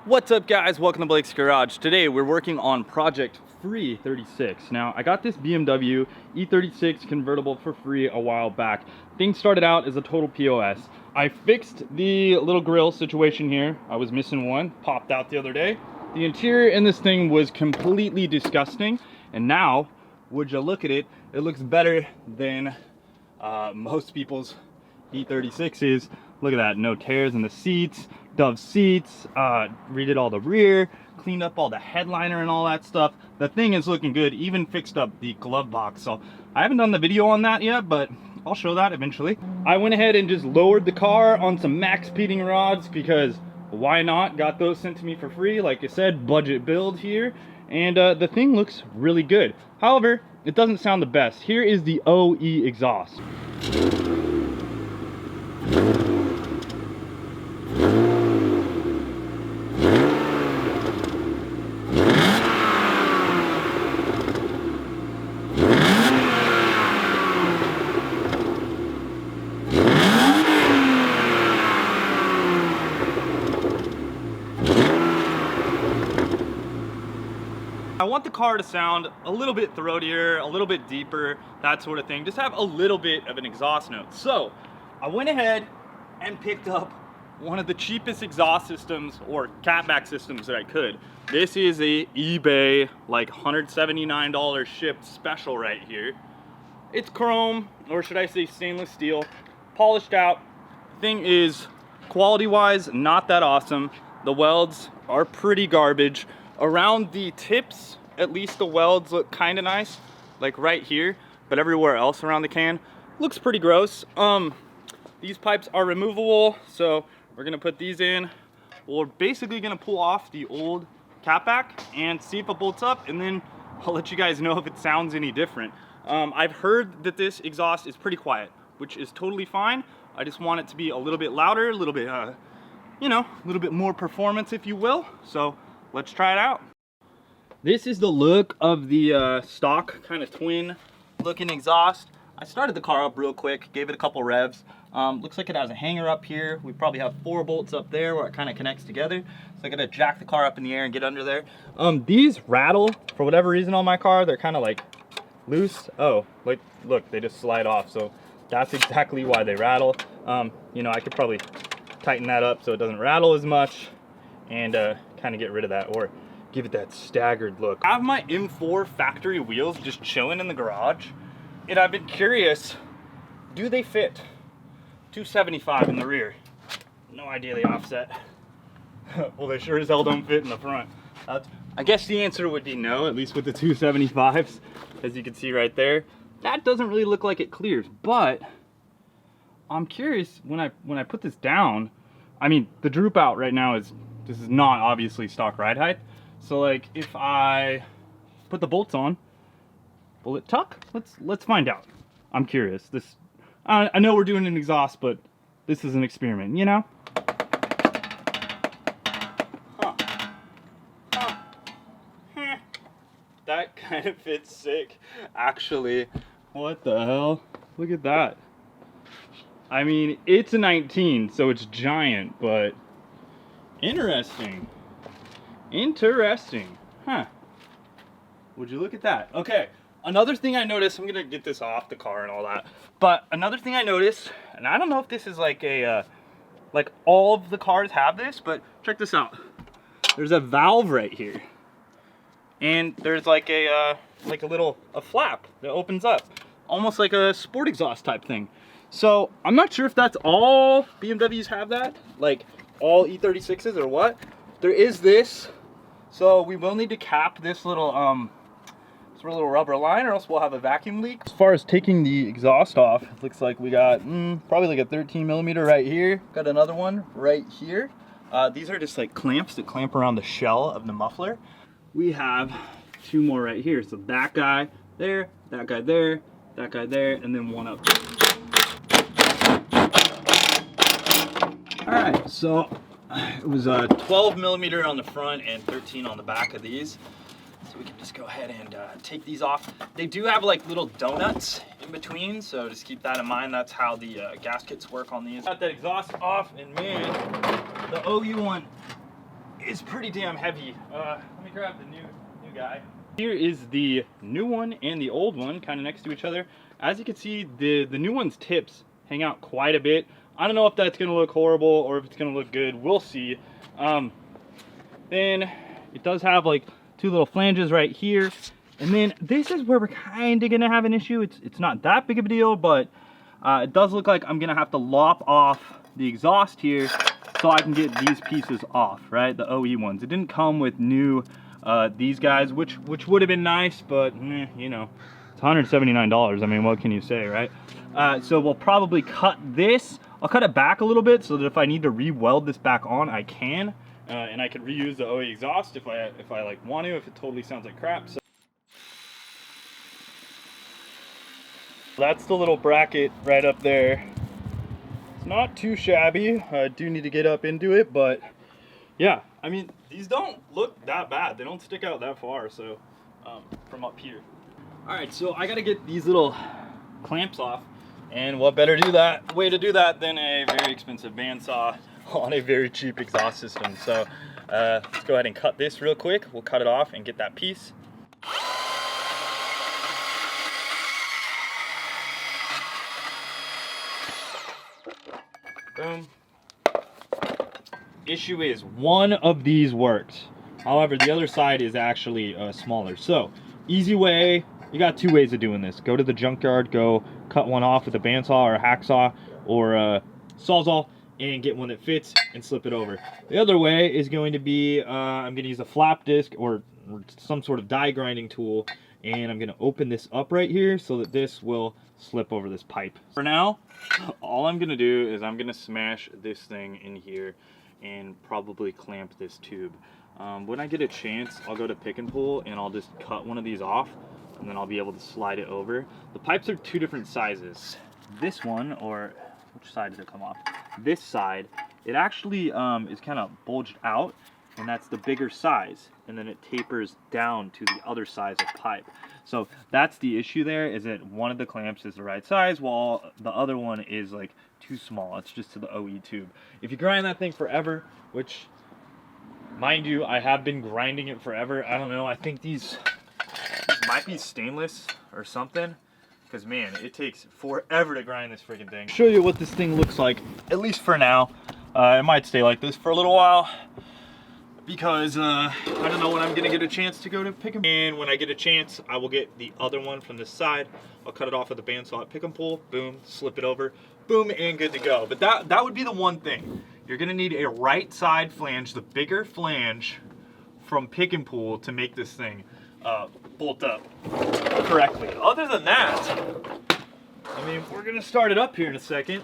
What's up, guys? Welcome to Blake's Garage. Today we're working on project FreE36. Now, I got this BMW E36 convertible for free a while back. Things started out as a total POS. I fixed the little grill situation here. I was missing one, popped out the other day. The interior in this thing was completely disgusting, and now, would you look at it, it looks better than most people's E36s. Look at that, no tears in the seats, Dove seats, redid all the rear, cleaned up all the headliner and all that stuff. The thing is looking good, even fixed up the glove box. So I haven't done the video on that yet, but I'll show that eventually. I went ahead and just lowered the car on some max speeding rods because why not? Got those sent to me for free. Like I said, budget build here. And the thing looks really good. However, it doesn't sound the best. Here is the OE exhaust. I want the car to sound a little bit throatier, a little bit deeper, that sort of thing. Just have a little bit of an exhaust note. So I went ahead and picked up one of the cheapest exhaust systems or catback systems that I could. This is a eBay like $179 shipped special right here. It's chrome, or should I say stainless steel, polished out. Thing is quality wise not that awesome. The welds are pretty garbage. Around the tips, at least the welds look kind of nice, like right here, but everywhere else around the can looks pretty gross. These pipes are removable, so we're gonna put these in. We're basically gonna pull off the old catback and see if it bolts up, and then I'll let you guys know if it sounds any different. I've heard that this exhaust is pretty quiet, which is totally fine. I just want it to be a little bit louder, a little bit, you know, a little bit more performance, if you will. So let's try it out. This is the look of the stock kind of twin looking exhaust. I started the car up real quick, gave it a couple revs. Looks like it has a hanger up here. We probably have 4 bolts up there where it kind of connects together. So I gotta jack the car up in the air and get under there. These rattle for whatever reason on my car. They're kind of like loose. Oh, like look, they just slide off. So that's exactly why they rattle. You know, I could probably tighten that up so it doesn't rattle as much and kind of get rid of that, or give it that staggered look. I have my M4 factory wheels just chilling in the garage, and I've been curious, do they fit 275 in the rear? No idea the offset. Well, they sure as hell don't fit in the front. I guess the answer would be no, at least with the 275s, as you can see right there. That doesn't really look like it clears, but I'm curious when I put this down. I mean, the droop out right now is, this is not obviously stock ride height. So like if I put the bolts on, will it tuck? Let's find out. I'm curious. This, I know we're doing an exhaust, but this is an experiment, you know? That kind of fits sick, actually. What the hell? Look at that. I mean, it's a 19, so it's giant, but interesting. Interesting. Huh. Would you look at that? Okay. Another thing I noticed, I'm gonna get this off the car and all that, but another thing I noticed, and I don't know if this is like a, like all of the cars have this, but check this out. There's a valve right here. And there's like a little flap that opens up. Almost like a sport exhaust type thing. So I'm not sure if that's all BMWs have that, like all E36s or what. There is this, so we will need to cap this little rubber line, or else we'll have a vacuum leak. As far as taking the exhaust off, it looks like we got probably like a 13 millimeter right here. Got another one right here. These are just like clamps that clamp around the shell of the muffler. We have 2 more right here. So that guy there, that guy there, that guy there, and then one up. All right, so it was 12 millimeter on the front and 13 on the back of these. So we can just go ahead and take these off. They do have like little donuts in between, so just keep that in mind. That's how the gaskets work on these. Got that exhaust off, and man, the OU one is pretty damn heavy. Let me grab the new guy. Here is the new one and the old one kind of next to each other. As you can see, the new one's tips hang out quite a bit. I don't know if that's gonna look horrible or if it's gonna look good. We'll see. Then it does have like 2 little flanges right here. And then this is where we're kind of gonna have an issue. It's not that big of a deal, but it does look like I'm gonna have to lop off the exhaust here so I can get these pieces off, right? The OE ones. It didn't come with new these guys, which would have been nice, but you know, it's $179. I mean, what can you say, right? So we'll probably cut this. I'll cut it back a little bit so that if I need to re-weld this back on, I can. And I can reuse the OE exhaust if I like want to, if it totally sounds like crap. So that's the little bracket right up there. It's not too shabby. I do need to get up into it, but yeah, I mean, these don't look that bad. They don't stick out that far, so from up here. All right, so I gotta get these little clamps off, and what better way to do that than a very expensive bandsaw on a very cheap exhaust system. So let's go ahead and cut this real quick. We'll cut it off and get that piece. Boom. Issue is one of these works. However, the other side is actually smaller. So easy way, you got 2 ways of doing this. Go to the junkyard, go cut one off with a bandsaw or a hacksaw or a sawzall and get one that fits and slip it over. The other way is going to be, I'm gonna use a flap disc or some sort of die grinding tool, and I'm gonna open this up right here so that this will slip over this pipe. For now, all I'm gonna do is I'm gonna smash this thing in here and probably clamp this tube. When I get a chance, I'll go to pick and pull and I'll just cut one of these off, and then I'll be able to slide it over. The pipes are 2 different sizes. This one, or which side does it come off? This side, it actually is kind of bulged out, and that's the bigger size, and then it tapers down to the other size of pipe. So that's the issue there, is that one of the clamps is the right size while the other one is like too small. It's just to the OE tube. If you grind that thing forever, which mind you, I have been grinding it forever. I don't know, I think these might be stainless or something, because man, it takes forever to grind this freaking thing. Show you what this thing looks like, at least for now. It might stay like this for a little while, because I don't know when I'm gonna get a chance to go to pick and pull. And when I get a chance, I will get the other one from this side. I'll cut it off with a bandsaw at pick and pull, boom, slip it over, boom, and good to go. But that would be the one thing. You're gonna need a right side flange, the bigger flange from pick and pull, to make this thing bolt up correctly. Other than that, I mean, we're gonna start it up here in a second.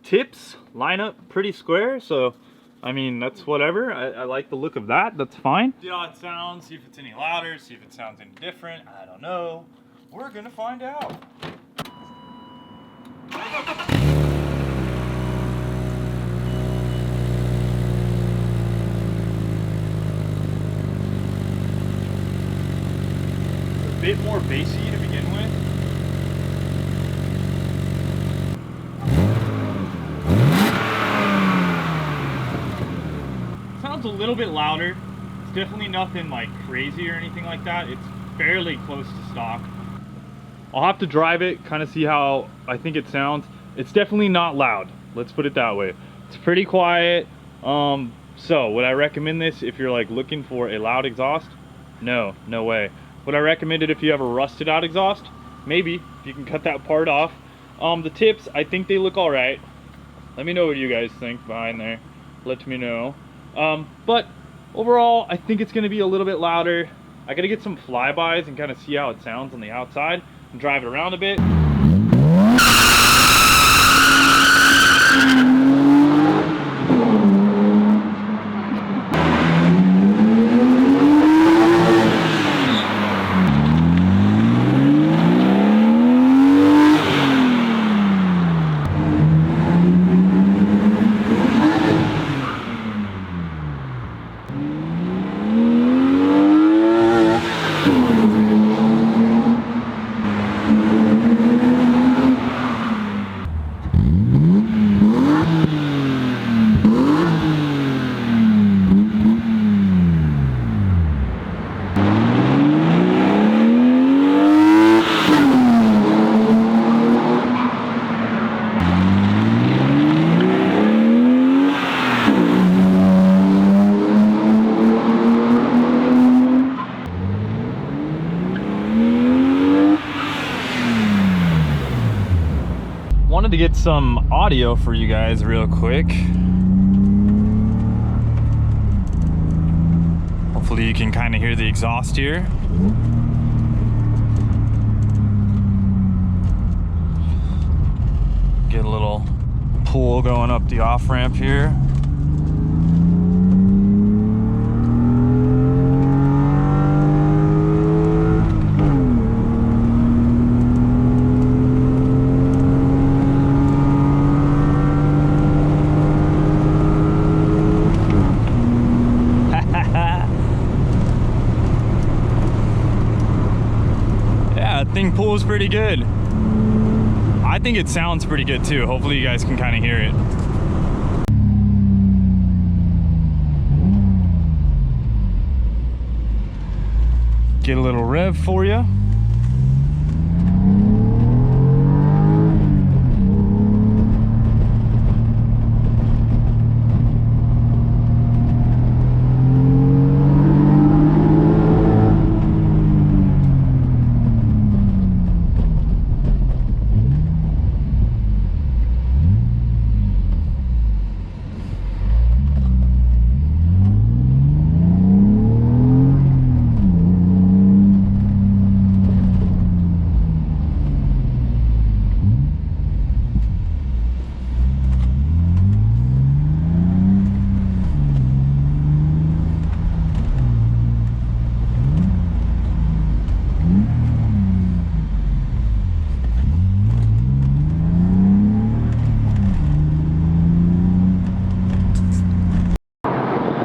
Tips line up pretty square, so I mean, that's whatever. I like the look of that. That's fine. See how it sounds, see if it's any louder, see if it sounds any different. I don't know. We're gonna find out. It's a bit more bassy to begin with. Sounds a little bit louder. It's definitely nothing like crazy or anything like that. It's fairly close to stock. I'll have to drive it, kind of see how I think it sounds. It's definitely not loud, let's put it that way. It's pretty quiet. So would I recommend this if you're like looking for a loud exhaust? No way. Would I recommend it if you have a rusted out exhaust? Maybe, if you can cut that part off. The tips, I think they look all right. Let me know what you guys think behind there. Let me know. But overall, I think it's gonna be a little bit louder. I gotta get some flybys and kind of see how it sounds on the outside and drive it around a bit. some audio for you guys real quick. Hopefully you can kind of hear the exhaust here. Get a little pull going up the off ramp here. Thing pulls pretty good. I think it sounds pretty good too. Hopefully you guys can kind of hear it. Get a little rev for you.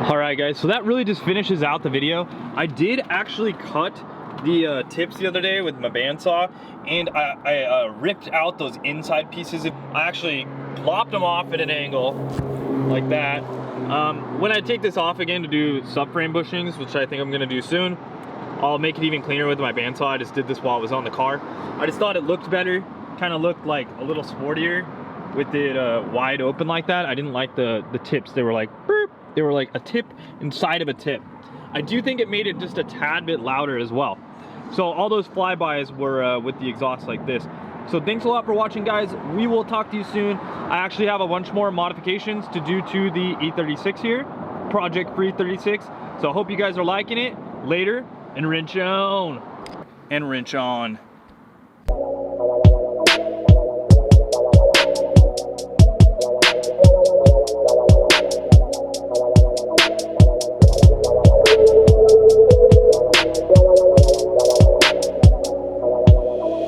Alright guys, so that really just finishes out the video. I did actually cut the tips the other day with my bandsaw, and I ripped out those inside pieces. I actually plopped them off at an angle like that. When I take this off again to do subframe bushings, which I think I'm going to do soon, I'll make it even cleaner with my bandsaw. I just did this while it was on the car. I just thought it looked better, kind of looked like a little sportier with it wide open like that. I didn't like the tips. They were like burp. They were like a tip inside of a tip. I do think it made it just a tad bit louder as well. So all those flybys were with the exhaust like this. So thanks a lot for watching, guys. We will talk to you soon. I actually have a bunch more modifications to do to the E36 here, Project FreE36. So I hope you guys are liking it. Later, and wrench on. And wrench on.